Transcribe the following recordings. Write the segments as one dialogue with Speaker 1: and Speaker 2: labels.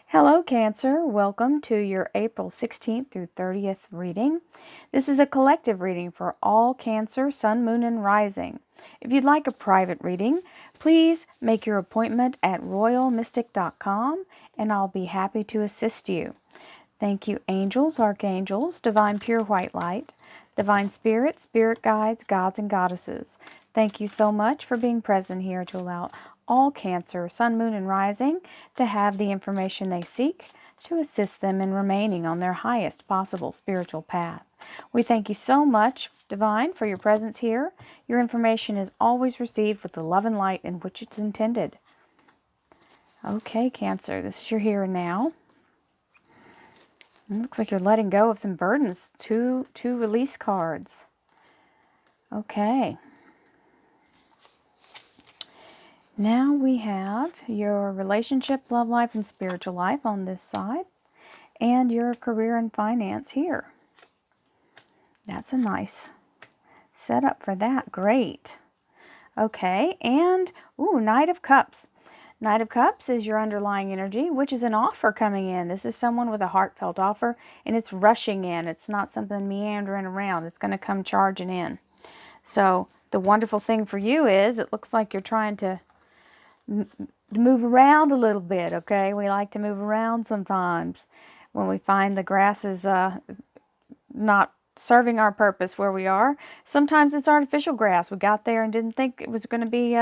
Speaker 1: Hello, Cancer. Welcome to your April 16th through 30th reading. This is a collective reading for all Cancer, Sun, Moon, and Rising. If you'd like a private reading, please make your appointment at royalmystic.com and I'll be happy to assist you. Thank you, angels, archangels, divine pure white light, divine spirit, spirit guides, gods, and goddesses. Thank you so much for being present here to allow all Cancer, Sun, Moon, and Rising to have the information they seek to assist them in remaining on their highest possible spiritual path. We thank you so much, Divine, for your presence here. Your information is always received with the love and light in which it's intended. Okay, Cancer, this is your here and now. It looks like you're letting go of some burdens. Two release cards. Okay. Now we have your relationship, love life, and spiritual life on this side, and your career and finance here. That's a nice setup for that. Great. Okay, and Knight of Cups. Knight of Cups is your underlying energy, which is an offer coming in. This is someone with a heartfelt offer, and it's rushing in. It's not something meandering around. It's going to come charging in. So the wonderful thing for you is it looks like you're trying to move around a little bit, okay? We like to move around sometimes when we find the grass is not serving our purpose where we are. Sometimes it's artificial grass. We got there and didn't think it was going to be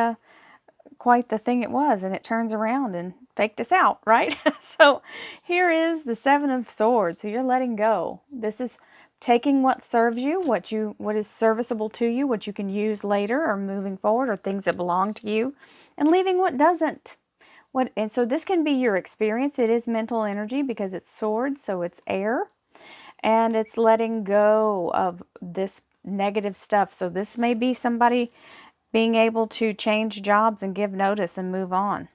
Speaker 1: quite the thing it was, and it turns around and faked us out, right? So here is the Seven of Swords. So you're letting go. This is taking what serves you, what is serviceable to you, what you can use later or moving forward, or things that belong to you, and leaving what doesn't. And so this can be your experience. It is mental energy because it's swords, so it's air, and it's letting go of this negative stuff. So this may be somebody being able to change jobs and give notice and move on.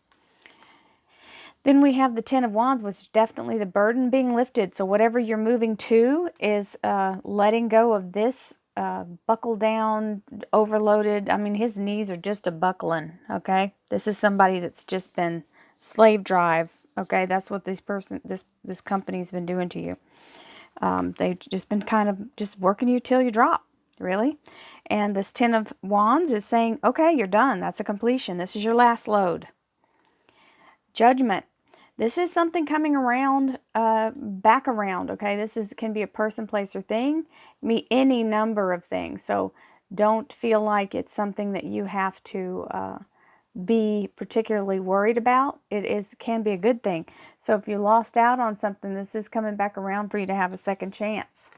Speaker 1: Then we have the Ten of Wands, which is definitely the burden being lifted. So whatever you're moving to is letting go of this buckle down, overloaded. I mean, his knees are just a buckling, okay? This is somebody that's just been slave drive, okay? That's what this company's been doing to you. They've just been kind of just working you till you drop, really. And this Ten of Wands is saying, okay, you're done. That's a completion. This is your last load. Judgment. This is something coming around, back around, okay? Can be a person, place, or thing. Be any number of things. So don't feel like it's something that you have to be particularly worried about. Can be a good thing. So if you lost out on something, this is coming back around for you to have a second chance.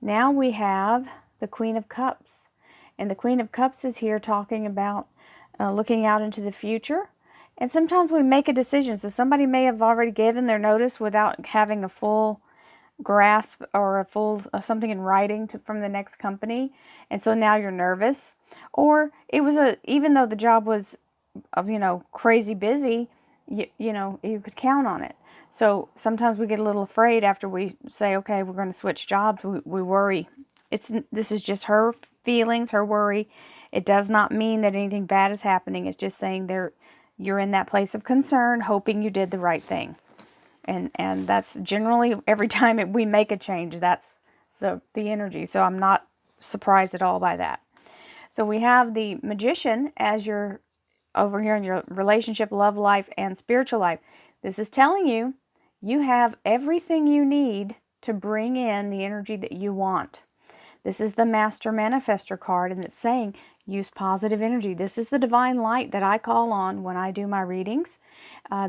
Speaker 1: Now we have the Queen of Cups. And the Queen of Cups is here talking about looking out into the future. And sometimes we make a decision. So somebody may have already given their notice without having a full grasp or a full something in writing from the next company. And so now you're nervous. Or it was even though the job was, crazy busy, you could count on it. So sometimes we get a little afraid after we say, okay, we're going to switch jobs. We worry. This is just her feelings, her worry. It does not mean that anything bad is happening. It's just saying you're in that place of concern, hoping you did the right thing. And that's generally every time we make a change, that's the energy. So I'm not surprised at all by that. So we have the Magician as your over here in your relationship, love life, and spiritual life. This is telling you you have everything you need to bring in the energy that you want. This is the Master Manifestor card, and it's saying use positive energy. This is the divine light that I call on when I do my readings.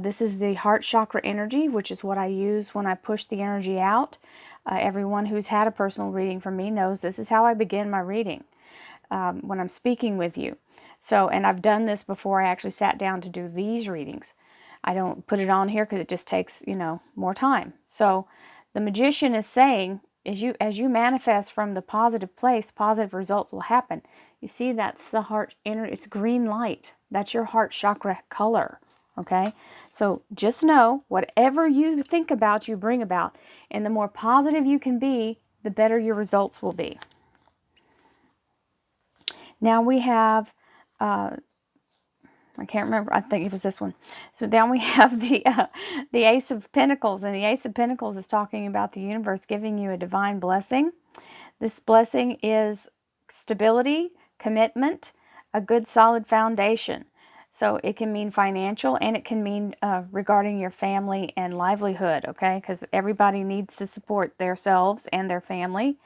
Speaker 1: This is the heart chakra energy, which is what I use when I push the energy out. Everyone who's had a personal reading from me knows this is how I begin my reading when I'm speaking with you. So, and I've done this before I actually sat down to do these readings. I don't put it on here because it just takes, more time. So the Magician is saying, as you manifest from the positive place, positive results will happen. You see, that's the heart energy. It's green light. That's your heart chakra color. Okay? So just know, whatever you think about, you bring about. And the more positive you can be, the better your results will be. Now we have I can't remember. I think it was this one. So down we have the Ace of Pentacles, and the Ace of Pentacles is talking about the universe giving you a divine blessing. This blessing is stability, commitment, a good solid foundation. So it can mean financial, and it can mean regarding your family and livelihood, okay? Because everybody needs to support themselves and their family,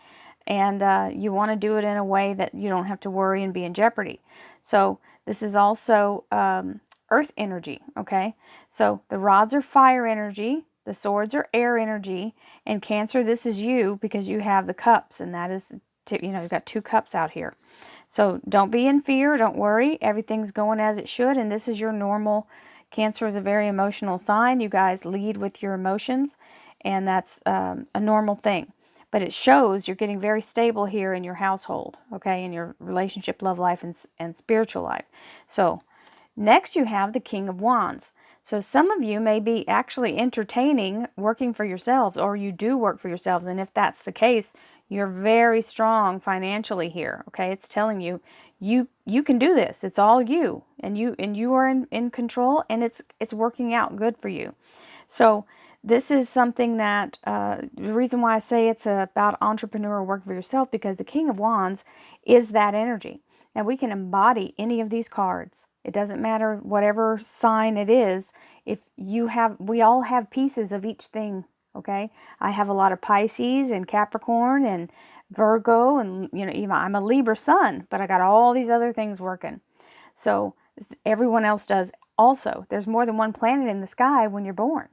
Speaker 1: and you want to do it in a way that you don't have to worry and be in jeopardy. So this is also earth energy, okay? So the rods are fire energy, the swords are air energy, and Cancer, this is you because you have the cups, and that is, you've got 2 cups out here. So don't be in fear, don't worry, everything's going as it should, and this is your normal. Cancer is a very emotional sign. You guys lead with your emotions, and that's a normal thing. But it shows you're getting very stable here in your household, okay, in your relationship, love life, and spiritual life. So next you have the King of Wands. So some of you may be actually entertaining working for yourselves, or you do work for yourselves. And if that's the case, you're very strong financially here, okay? It's telling you, you can do this. It's all you. And you are in control, and it's working out good for you. So this is something that, the reason why I say it's about entrepreneur work for yourself, because the King of Wands is that energy. And we can embody any of these cards. It doesn't matter whatever sign it is. If you have, we all have pieces of each thing, okay? I have a lot of Pisces and Capricorn and Virgo, and even I'm a Libra sun, but I got all these other things working. So everyone else does also. There's more than one planet in the sky when you're born.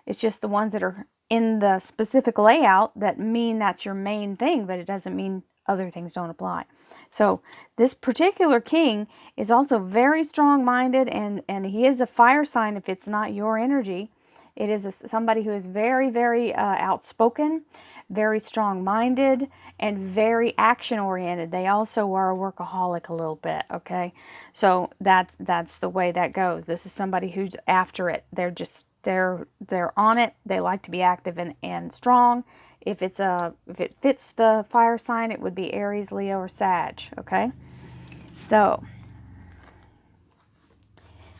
Speaker 1: It's just the ones that are in the specific layout that mean that's your main thing, but it doesn't mean other things don't apply. So this particular king is also very strong-minded, and he is a fire sign if it's not your energy. It is somebody who is very, very outspoken, very strong-minded, and very action-oriented. They also are a workaholic a little bit, okay? So that's the way that goes. This is somebody who's after it. They're on it. They like to be active and strong. If it fits the fire sign, it would be Aries, Leo, or Sag, okay? So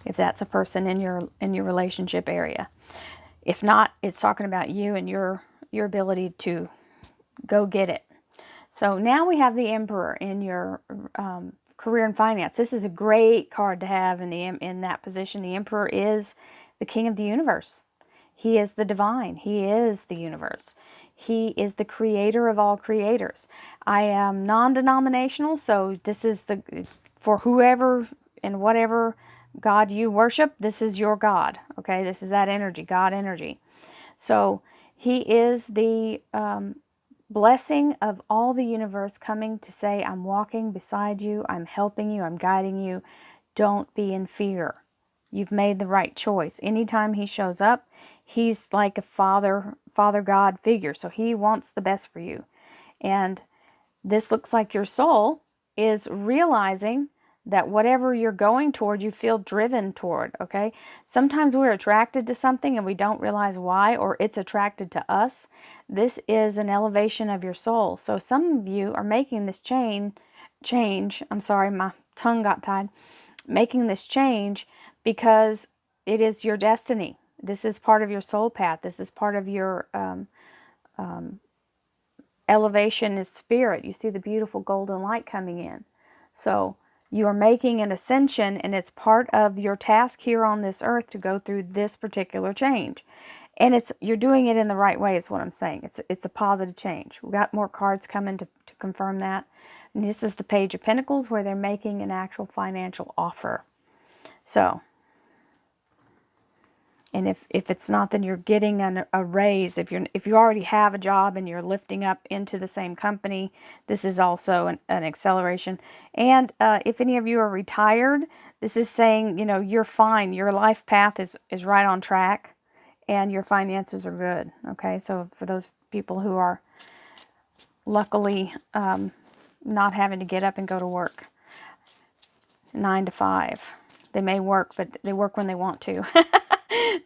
Speaker 1: if that's a person in your relationship area. If not, it's talking about you and your ability to go get it. So now we have the Emperor in your career and finance. This is a great card to have in that position. The Emperor is the king of the universe. He is the divine. He is the universe. He is the creator of all creators. I am non-denominational, so this is for whoever and whatever God you worship, this is your God. Okay, this is that energy, God energy. So he is the blessing of all the universe coming to say, I'm walking beside you, I'm helping you, I'm guiding you. Don't be in fear. You've made the right choice. Anytime he shows up, he's like a father God figure. So he wants the best for you. And this looks like your soul is realizing that whatever you're going toward, you feel driven toward, okay? Sometimes we're attracted to something and we don't realize why, or it's attracted to us. This is an elevation of your soul. So some of you are making this change. I'm sorry, my tongue got tied. Making this change because it is your destiny. This is part of your soul path. This is part of your elevation is spirit. You see the beautiful golden light coming in. So you are making an ascension, and it's part of your task here on this earth to go through this particular change. And you're doing it in the right way is what I'm saying. It's a positive change. We've got more cards coming to confirm that. And this is the Page of Pentacles, where they're making an actual financial offer. So, and if it's not, then you're getting a raise. If you already have a job and you're lifting up into the same company, this is also an acceleration. And if any of you are retired, this is saying, you're fine. Your life path is right on track, and your finances are good. Okay, so for those people who are luckily not having to get up and go to work 9 to 5, they may work, but they work when they want to.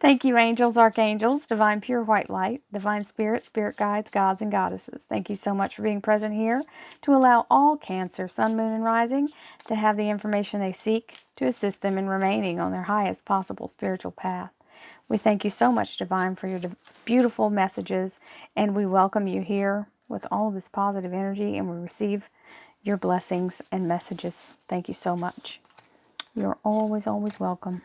Speaker 1: Thank you, angels, archangels, divine pure white light, divine spirit, spirit guides, gods, and goddesses. Thank you so much for being present here to allow all Cancer, Sun, Moon, and Rising to have the information they seek to assist them in remaining on their highest possible spiritual path. We thank you so much, Divine, for your beautiful messages, and we welcome you here with all of this positive energy, and we receive your blessings and messages. Thank you so much. You're always, always welcome.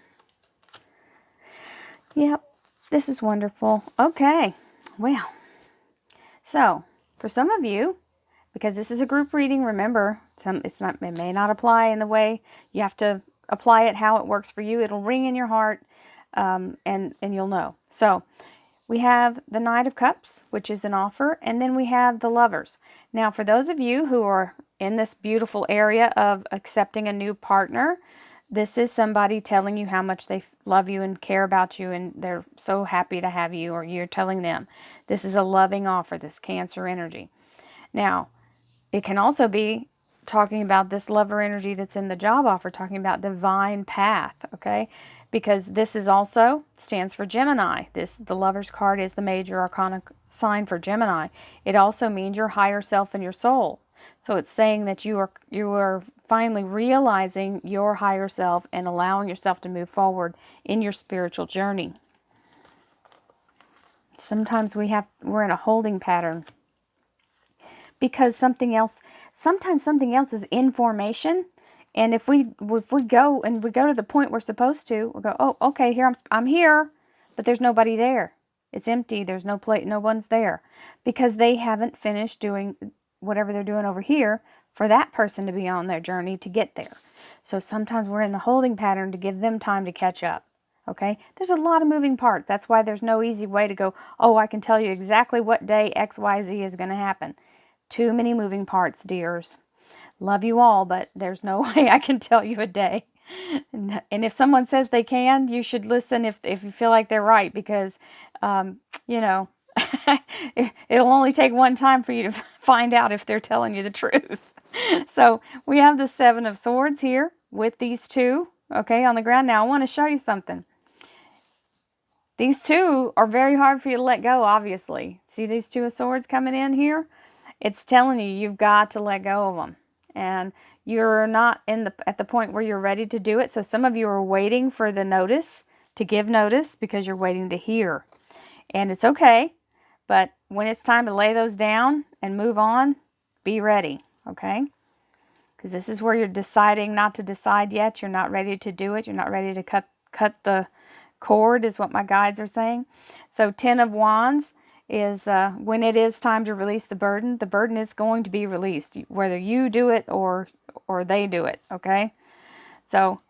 Speaker 1: Yep, this is wonderful. Okay, well, so for some of you, because this is a group reading, remember, it may not apply in the way you have to apply it how it works for you. It'll ring in your heart, and you'll know. So we have the Knight of Cups, which is an offer, and then we have the Lovers. Now, for those of you who are in this beautiful area of accepting a new partner, this is somebody telling you how much they love you and care about you, and they're so happy to have you, or you're telling them. This is a loving offer, this Cancer energy. Now, it can also be talking about this lover energy that's in the job offer, talking about divine path, okay? Because this is also stands for Gemini. The Lover's card is the major arcana sign for Gemini. It also means your higher self and your soul. So it's saying that you are finally realizing your higher self and allowing yourself to move forward in your spiritual journey. Sometimes we're in a holding pattern because sometimes something else is in formation, and if we go to the point we're supposed to, we'll go, oh, okay, here I'm here, but there's nobody there. It's empty. There's no plate. No one's there, because they haven't finished doing whatever they're doing over here for that person to be on their journey to get there. So sometimes we're in the holding pattern to give them time to catch up. Okay, there's a lot of moving parts. That's why there's no easy way to go, oh, I can tell you exactly what day XYZ is going to happen. Too many moving parts, dears. Love you all, but there's no way I can tell you a day. And if someone says they can, you should listen if you feel like they're right, because, you know, it'll only take one time for you to find out if they're telling you the truth. So we have the Seven of Swords here with these two, okay, on the ground. Now, I want to show you something. These two are very hard for you to let go, obviously. See these Two of Swords coming in here? It's telling you you've got to let go of them. And you're not at the point where you're ready to do it. So some of you are waiting for the notice, to give notice, because you're waiting to hear. And it's okay. But when it's time to lay those down and move on, be ready, okay? Because this is where you're deciding not to decide yet. You're not ready to do it. You're not ready to cut the cord, is what my guides are saying. So 10 of Wands is when it is time to release the burden is going to be released, whether you do it or they do it, okay? So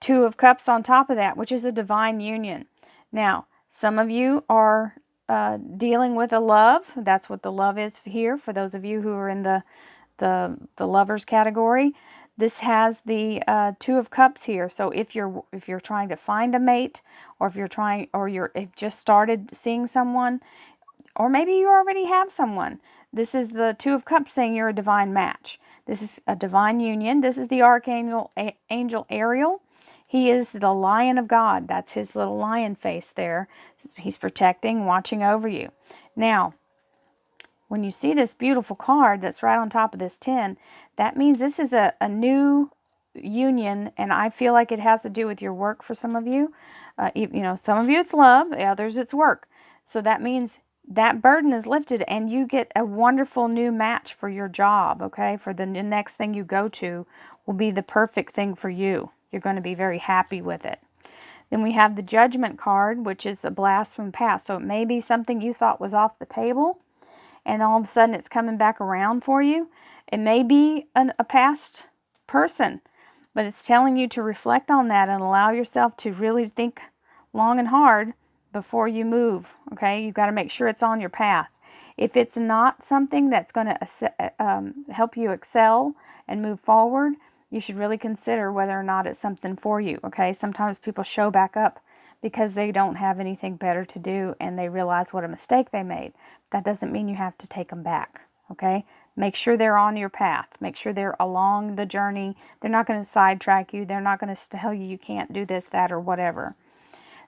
Speaker 1: 2 of Cups on top of that, which is a divine union. Now, some of you are dealing with a love. That's what the love is here, for those of you who are in the lovers category. This has the 2 of Cups here. So if you're trying to find a mate, or if you've just started seeing someone, or maybe you already have someone, this is the 2 of Cups saying you're a divine match. This is a divine union. This is the Archangel Angel Ariel. He is the Lion of God. That's his little lion face there. He's protecting, watching over you. Now, when you see this beautiful card that's right on top of this 10, that means this is a new union, and I feel like it has to do with your work for some of you. Some of you it's love, others it's work. So that means that burden is lifted, and you get a wonderful new match for your job, okay? For the next thing you go to will be the perfect thing for you. You're going to be very happy with it. Then we have the Judgment card, which is a blast from the past. So it may be something you thought was off the table, and all of a sudden it's coming back around for you. It may be a past person, but it's telling you to reflect on that and allow yourself to really think long and hard before you move, okay? You've got to make sure it's on your path. If it's not something that's going to help you excel and move forward, you should really consider whether or not it's something for you, okay? Sometimes people show back up because they don't have anything better to do and they realize what a mistake they made. That doesn't mean you have to take them back, okay? Make sure they're on your path. Make sure they're along the journey. They're not going to sidetrack you. They're not going to tell you you can't do this, that, or whatever.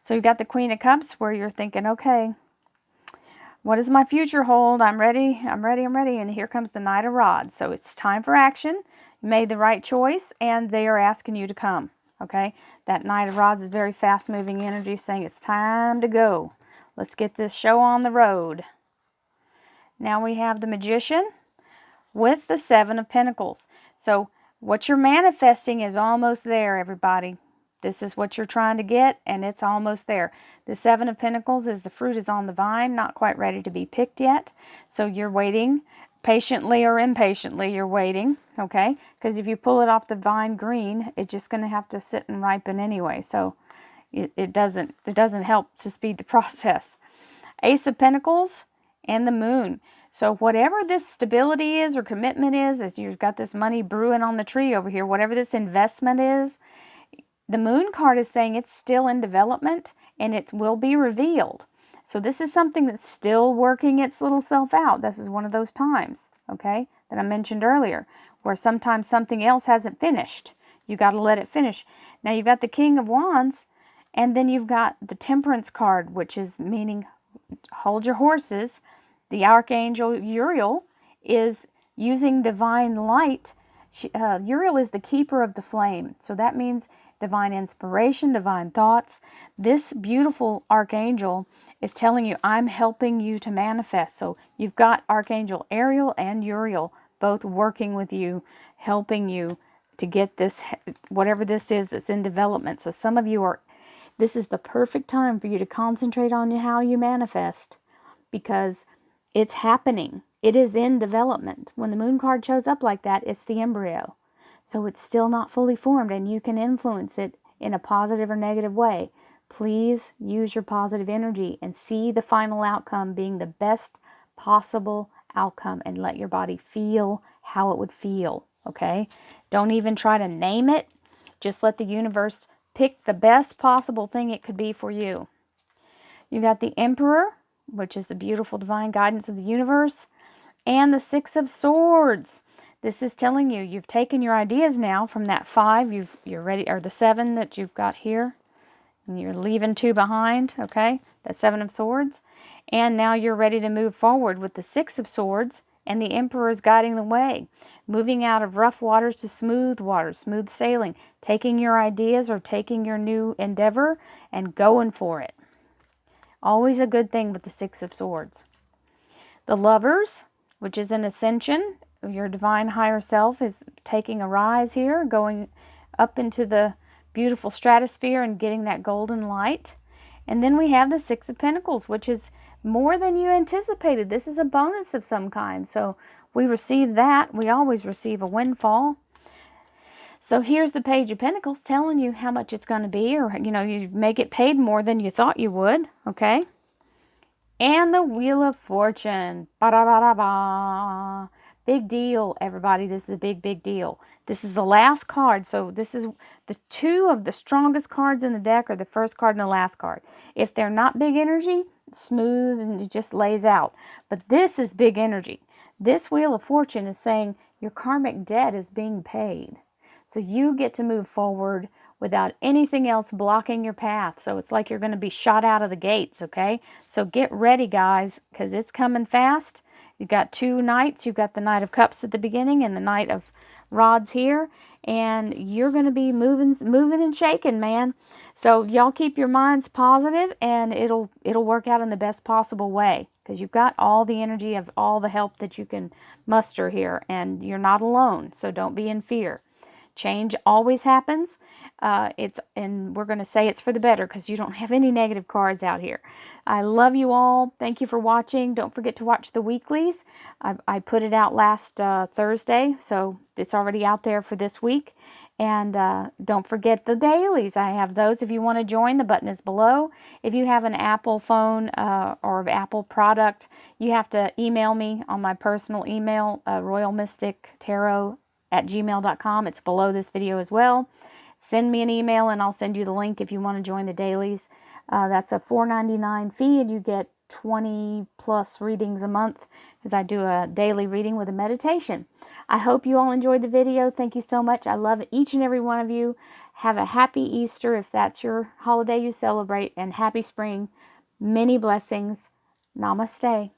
Speaker 1: So you've got the Queen of Cups where you're thinking, okay, what does my future hold? I'm ready, I'm ready, I'm ready. And here comes the Knight of Rods. So it's time for action. You made the right choice, and they are asking you to come. Okay? That Knight of Rods is very fast-moving energy, saying it's time to go. Let's get this show on the road. Now we have the Magician with the Seven of Pentacles. So what you're manifesting is almost there, everybody. This is what you're trying to get, and it's almost there. The Seven of Pentacles is the fruit is on the vine, not quite ready to be picked yet. So you're waiting patiently or impatiently. You're waiting, okay? Because if you pull it off the vine green, it's just going to have to sit and ripen anyway. So it doesn't help to speed the process. Ace of Pentacles and the Moon. So whatever this stability is or commitment is, as you've got this money brewing on the tree over here, whatever this investment is, the Moon card is saying it's still in development and it will be revealed. So this is something that's still working its little self out. This is one of those times, okay, that I mentioned earlier, where sometimes something else hasn't finished. You got to let it finish. Now you've got the King of Wands, and then you've got the Temperance card, which is meaning hold your horses. The Archangel Uriel is using divine light. Uriel is the keeper of the flame. So that means divine inspiration, divine thoughts. This beautiful Archangel is telling you, I'm helping you to manifest. So you've got Archangel Ariel and Uriel both working with you, helping you to get this, whatever this is that's in development. So some of you are, this is the perfect time for you to concentrate on how you manifest, because it's happening. It is in development. When the Moon card shows up like that, it's the embryo. So it's still not fully formed, and you can influence it in a positive or negative way. Please use your positive energy and see the final outcome being the best possible outcome, and let your body feel how it would feel, okay? Don't even try to name it. Just let the universe pick the best possible thing it could be for you. You got the Emperor, which is the beautiful divine guidance of the universe, and the Six of Swords. This is telling you, you've taken your ideas now from that 5, you're ready, or the 7 that you've got here, and you're leaving 2 behind, okay? That 7 of Swords. And now you're ready to move forward with the 6 of Swords, and the Emperor is guiding the way, moving out of rough waters to smooth waters, smooth sailing, taking your ideas or taking your new endeavor and going for it. Always a good thing with the 6 of Swords. The Lovers, which is an ascension, your divine higher self is taking a rise here, going up into the beautiful stratosphere and getting that golden light. And then we have the 6 of Pentacles, which is more than you anticipated. This is a bonus of some kind. So we receive that. We always receive a windfall. So here's the Page of Pentacles telling you how much it's going to be, or, you know, you may get paid more than you thought you would, okay? And the Wheel of Fortune. Ba-da-ba-da-ba. Big deal, everybody. This is a big, big deal. This is the last card. So this is the 2 of the strongest cards in the deck, or the first card and the last card. If they're not big energy, it's smooth and it just lays out. But this is big energy. This Wheel of Fortune is saying your karmic debt is being paid. So you get to move forward without anything else blocking your path. So it's like you're going to be shot out of the gates, okay? So get ready, guys, because it's coming fast. You've got 2 knights. You've got the Knight of Cups at the beginning and the Knight of Rods here. And you're going to be moving and shaking, man. So y'all keep your minds positive, and it'll work out in the best possible way, because you've got all the energy of all the help that you can muster here, and you're not alone. So don't be in fear. Change always happens. And we're going to say it's for the better, because you don't have any negative cards out here. I love you all. Thank you for watching. Don't forget to watch the weeklies. I put it out last Thursday, so it's already out there for this week. And don't forget the dailies. I have those if you want to join. The button is below. If you have an Apple phone or an Apple product, you have to email me on my personal email, royalmystictarot@gmail.com. It's below this video as well. Send me an email and I'll send you the link if you want to join the dailies. That's a $4.99 fee, and you get 20 plus readings a month, because I do a daily reading with a meditation. I hope you all enjoyed the video. Thank you so much. I love each and every one of you.
Speaker 2: Have a happy Easter if that's your holiday you celebrate, and happy spring. Many blessings. Namaste.